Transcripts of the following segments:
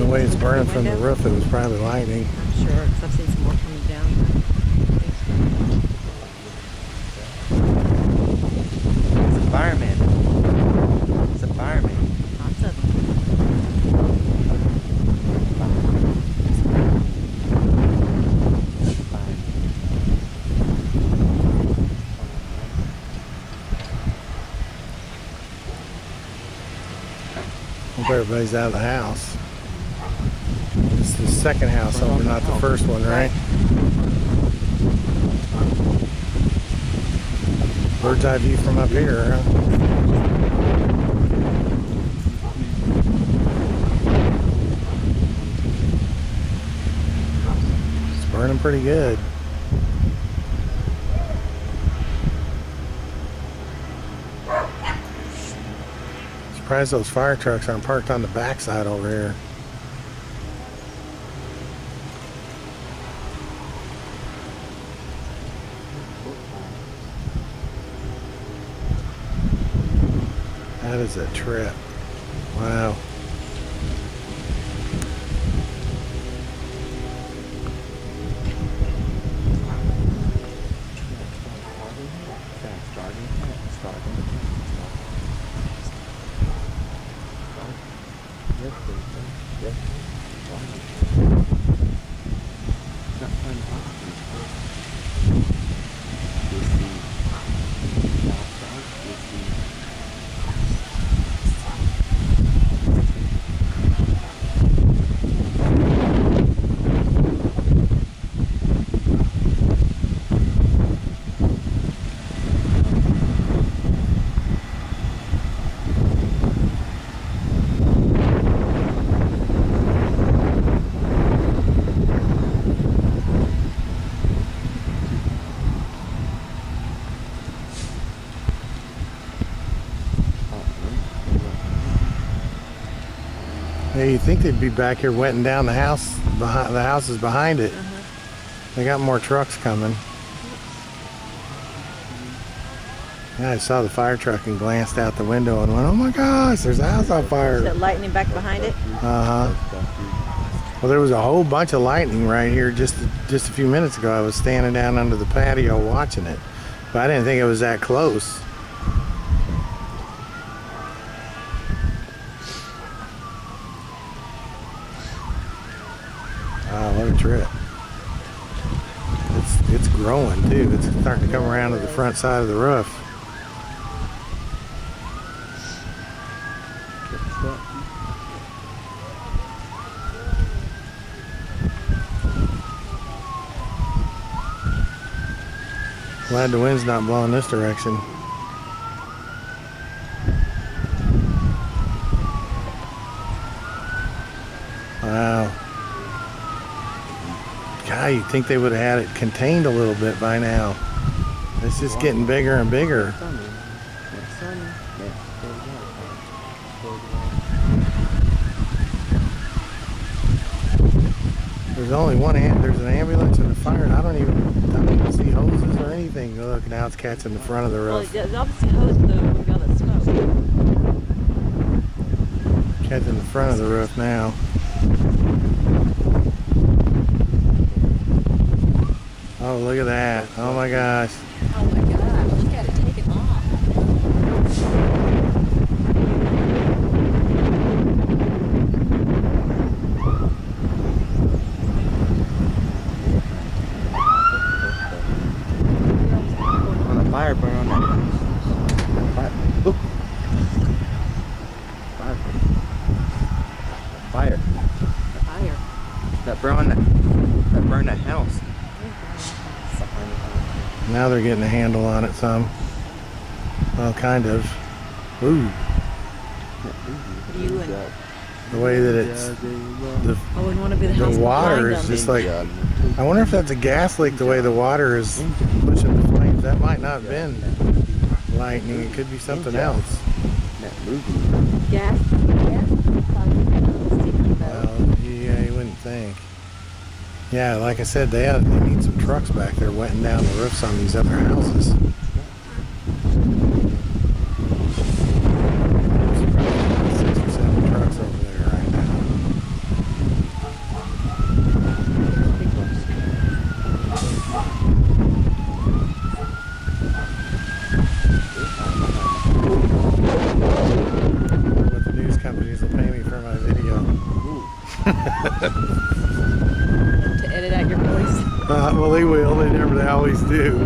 the way it's burning from the roof, it was probably lightning. I'm sure, because I've seen some more coming down. It's a fireman. It's a fireman. Lots of them. Hope everybody's out of the house. It's the second house over, not the first one, right? Bird's eye view from up here, huh? It's burning pretty good. Surprised those fire trucks aren't parked on the backside over here. That is a trip. Wow. Hey, you'd think they'd be back here wetting down the house, behind the houses behind it. They got more trucks coming. Yeah, I saw the fire truck and glanced out the window and went, "Oh my gosh, there's a house on fire." That lightning back behind it? Well, there was a whole bunch of lightning right here just a few minutes ago. I was standing down under the patio watching it, but I didn't think it was that close. Wow, what a trip. It's growing too. It's starting to come around to the front side of the roof. Glad the wind's not blowing this direction. Wow. God, you'd think they would have had it contained a little bit by now. It's just getting bigger and bigger. There's only one there's an ambulance and a fire, and I don't even see hoses or anything. Look, now it's catching the front of the Well, roof. there's obviously hose though with all that smoke. Catching the front of the roof now. Oh, look at that. Oh my gosh. Oh my gosh, you gotta take it off. On a fire burn on that. Fire. Ooh. Fire. Fire. That burned that house. Now they're getting a handle on it some. Well, kind of. Ooh. You and The way that it's, I wouldn't want to be the house the water behind is them. just like, I wonder if that's a gas leak, the way the water is pushing the flames. That might not have been lightning. It could be something else. Gas. Well, yeah, you wouldn't think. Yeah, like I said, they need some trucks back there wetting down the roofs on these other houses. There's probably about 6 or 7 trucks over there right now. always do.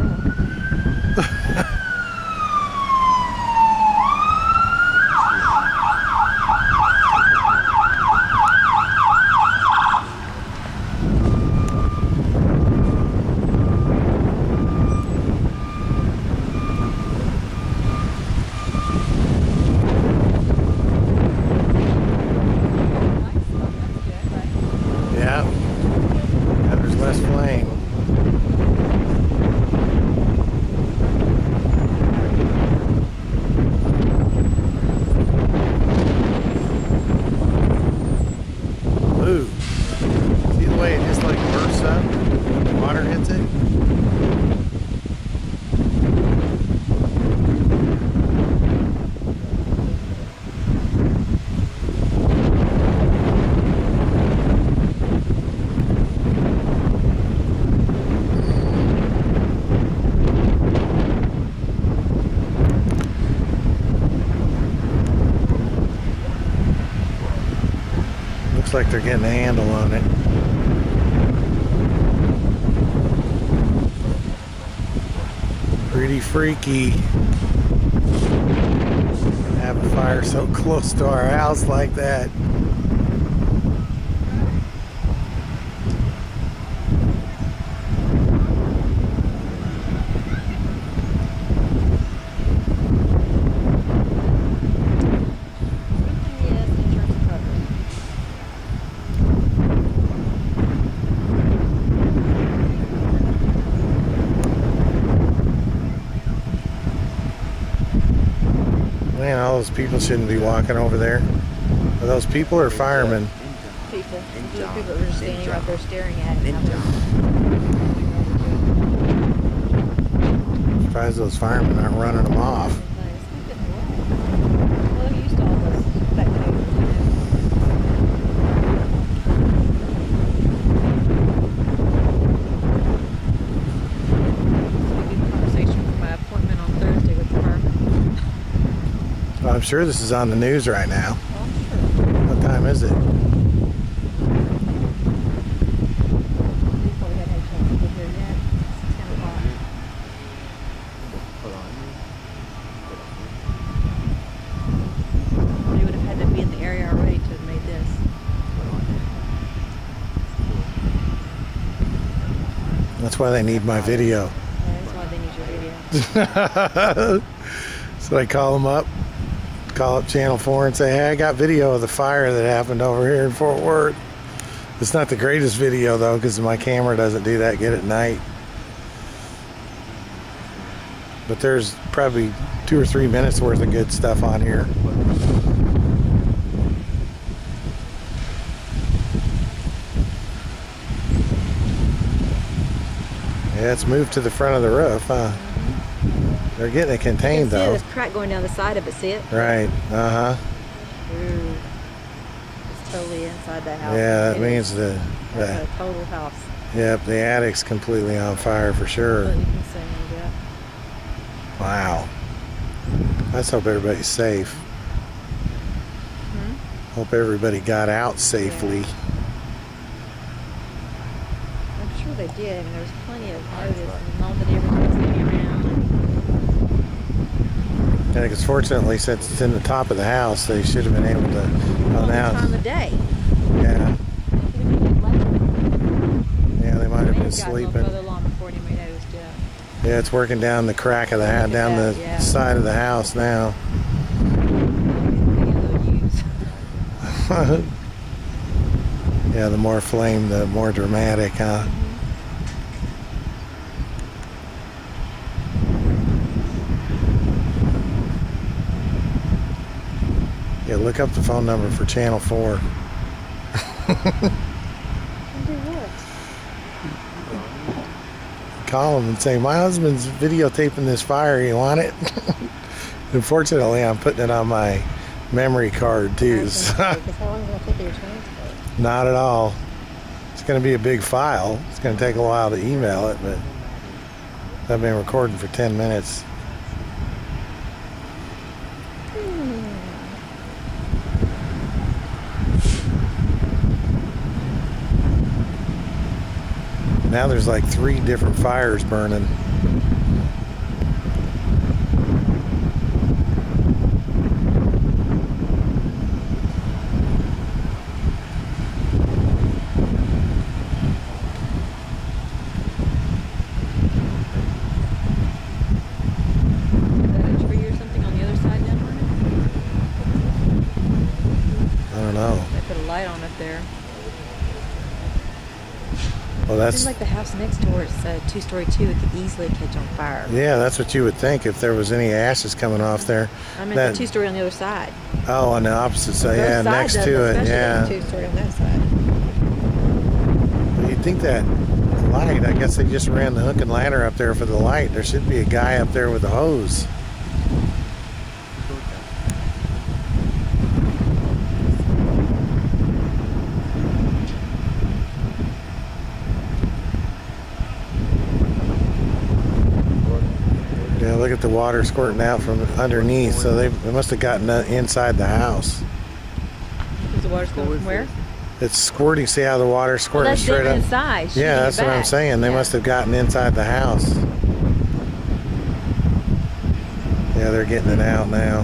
Yeah. Yeah, there's less flame. Ooh. See the way it just like bursts up when the water hits it? Looks like they're getting a handle on it. Pretty freaky. Have a fire so close to our house like that. Yes, insurance coverage. Man, all those people shouldn't be walking over there. Are those people or firemen? People. And The John. people that are just standing And right there John. staring at it. And John. Surprised those firemen aren't running them off. Well, they're used to all this spectators. Good conversation for my appointment on Thursday with the fireman. Well, I'm sure this is on the news right now. Oh, I'm sure. What time is it? We probably haven't had a chance to get here yet. It's 10 o'clock. Hold on. We would have had to be in the area already to have made this. That's why they need my video. That's why they need your video. So I call them up, call up Channel 4 and say, hey, I got video of the fire that happened over here in Fort Worth. It's not the greatest video though, because my camera doesn't do that good at night. But there's probably 2 or 3 minutes worth of good stuff on here. Yeah, it's moved to the front of the roof, huh? They're getting it You can contained see though. this crack going down the side of it. See it? Right, uh-huh. Ooh. It's totally inside the house. Yeah, that It means is. the, That's a total house. yep, the attic's completely on fire for sure. But you can see, yeah. Wow. Let's hope everybody's safe. Hmm? Hope everybody got out safely. I'm sure they did. I mean, there was plenty of notice and all the neighbors sitting around. Yeah, because fortunately, since it's in the top of the house, they should have been able to All the time announce. of day. Yeah, They could have been late. yeah, they might have May been have gotten a little sleeping. further along before anybody noticed, yeah. Yeah, it's working down the crack of the house, Look at down that, the yeah. side of the house now. Video they'll use. Yeah, the more flame, the more dramatic, huh? Yeah, look up the phone number for Channel 4. And do what? Call them and say, my husband's videotaping this fire, you want it? Unfortunately, I'm putting it on my memory card too. So Because how long is it going to take your transport? not at all. It's going to be a big file. It's going to take a while to email it, but I've been recording for 10 minutes. Now there's like 3 different fires burning. Is that a tree or something on the other side down there? I don't know. They put a light on up there. Well, Seems that's like the house next door is a 2-story too. It could easily catch on fire. yeah, that's what you would think if there was any ashes coming off there. I mean, That- the 2-story on the other side. Oh, on the opposite side, Both yeah, sides next of to it, especially yeah. the 2-story on that side. Well, you'd think that light, I guess they just ran the hook and ladder up there for the light. There should be a guy up there with a hose. Yeah, look at the water squirting out from underneath. So they must have gotten inside the house. Is the water coming from where? It's squirting. See how the water Well, squirting that's straight them up? inside. shooting Yeah, it that's what I'm back. saying. They Yeah. must have gotten inside the house. Yeah, they're getting it out now.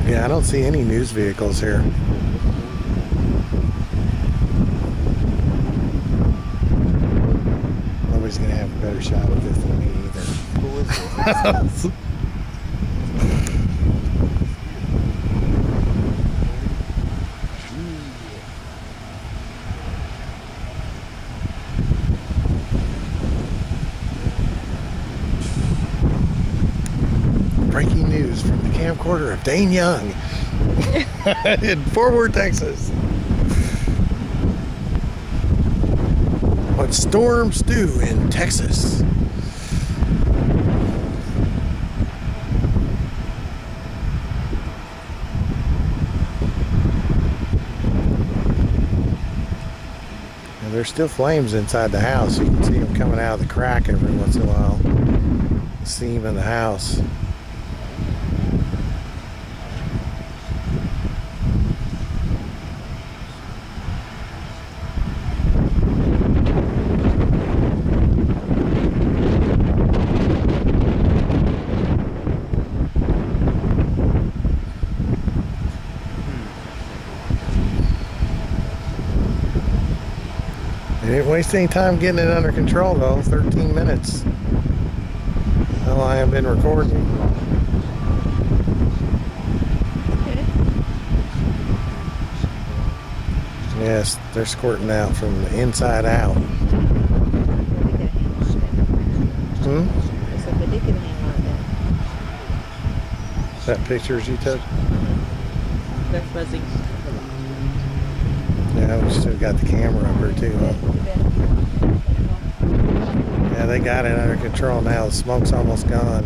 Yeah, I don't see any news vehicles here. Nobody's gonna have a better shot at this than me either. Who is this? Breaking news from the camcorder of Dane Young in Fort Worth, Texas. What storms do in Texas? And there's still flames inside the house. You can see them coming out of the crack every once in a while. Steam in the house. They didn't waste any time getting it under control though. 13 minutes. How long I've been recording. Yes, they're squirting out from the inside out. Hmm? So they did get a handle on that. Is that pictures you took? They're fuzzy. Yeah, we still got the camera up here too. Huh? Yeah, they got it under control now. The smoke's almost gone.